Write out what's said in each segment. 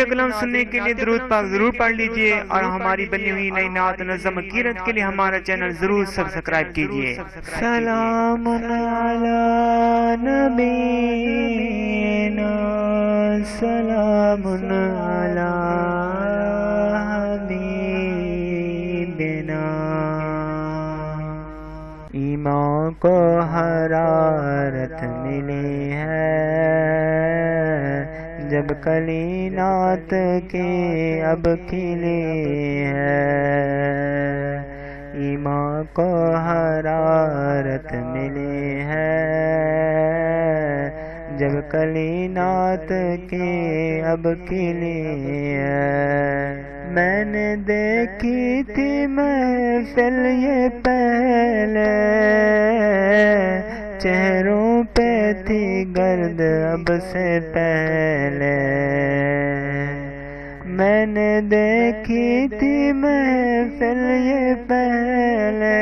اچھے کلام سننے کے لیے درود پاک ضرور پڑھ لیجئے، اور ہماری بنی ہوئی نئی نعت نظم قیرت کے لیے ہمارا چینل ضرور سبسکرائب کیجئے۔ سلام علی نبینا، سلام علی حبیبنا، ایمان کو حرارت ملی ہے جب کلی نعت کی اب کھلی ہے، ایمان کو حرارت ملی ہے جب کلی نعت کی اب کھلی ہے۔ میں نے دیکھی تھی محفل یہ پہلے، چہروں پہ تھی گرد اب سے پہلے، میں نے دیکھی تھی محفل یہ پہلے،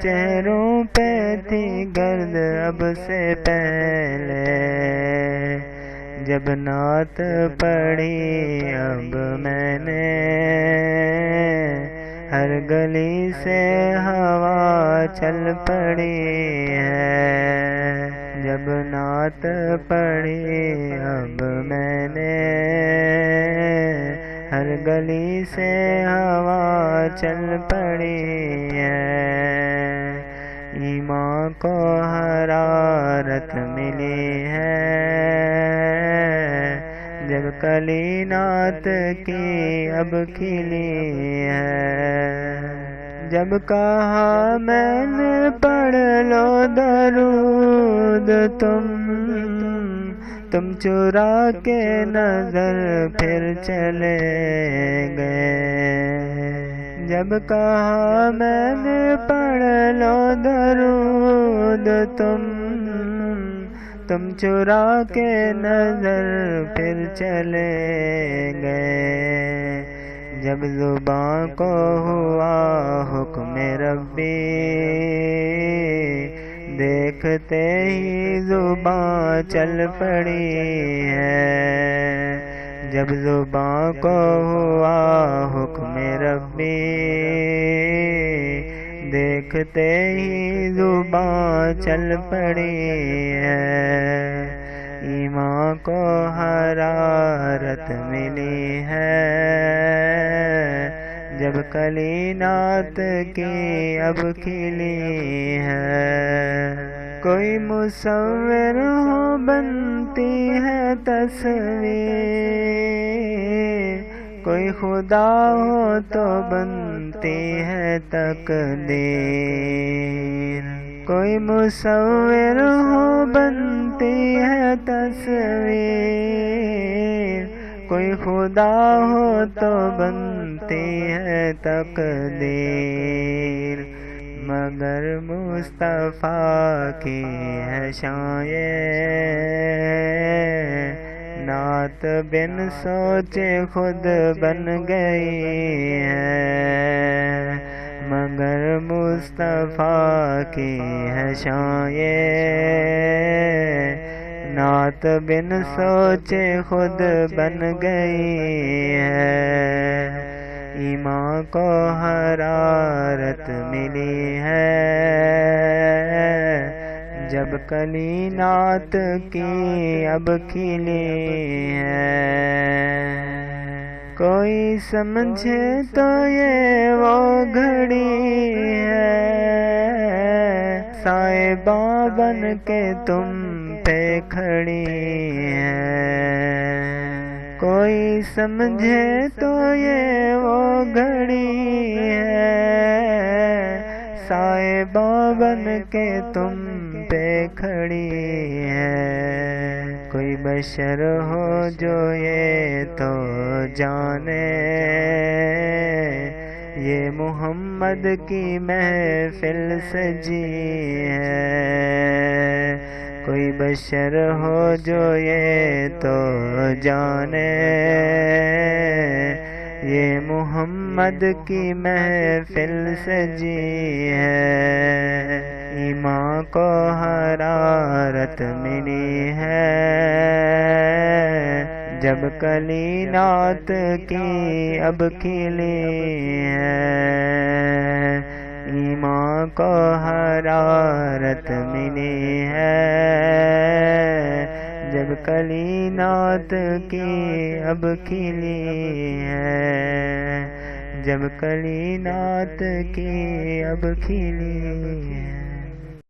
چہروں پہ تھی گرد اب سے پہلے، جب نعت پڑھی اب میں نے ہر گلی سے ہوا چل پڑی ہے، جب نعت پڑھی اب میں نے ہر گلی سے ہوا چل پڑی ہے، ایمان کو حرارت ملی ہے جب کلی نعت کی اب کھلی ہے، جب کہا میں نے پڑھ لو درود تم چرا کے نظر پھر چلے گئے، جب کہا میں نے پڑھ لو درود تم چرا کے نظر پھر چلے گئے، جب زباں کو ہوا حکم ربی دیکھتے ہی زباں چل پڑی ہے، جب زباں کو ہوا حکم ربی دیکھتے ہی زباں چل پڑی ہے، ایمان کو حرارت ملی ہے جب کلی نعت کی اب کھلی ہے، کوئی مصور ہو بنتی ہے تصویر، کوئی خدا ہو تو بنتی ہے تقدیر، کوئی مصور ہو بنتی ہے تصویر، کوئی خدا ہو تو بنتی ہے تقدیر، مگر مصطفیٰ کی ہے شان نعت بن سوچے خود بن گئی ہے، مگر مصطفیٰ کی ہے شان نعت بن سوچے خود بن گئی ہے، ایمان کو حرارت ملی ہے جب کلی نعت کی اب کھلی ہے، کوئی سمجھے تو یہ وہ گھڑی ہے صاحباں بن کے تم پہ کھڑی ہے، کوئی سمجھے تو یہ وہ گھڑی ہے صاحباں بن کے تم پہ کھڑی ہے، کوئی بشر ہو جو یہ تو جانے یہ محمد کی محفل سجی ہے، کوئی بشر ہو جو یہ تو جانے یہ محمد کی محفل سجی ہے، ایمان کو حرارت ملی ہے جب کلی نات کی اب کھلی ہے، ایمان کو حرارت ملی ہے، جب کلی نات کی اب کھلی ہے، جب کلی نات کی اب کھلی ہے۔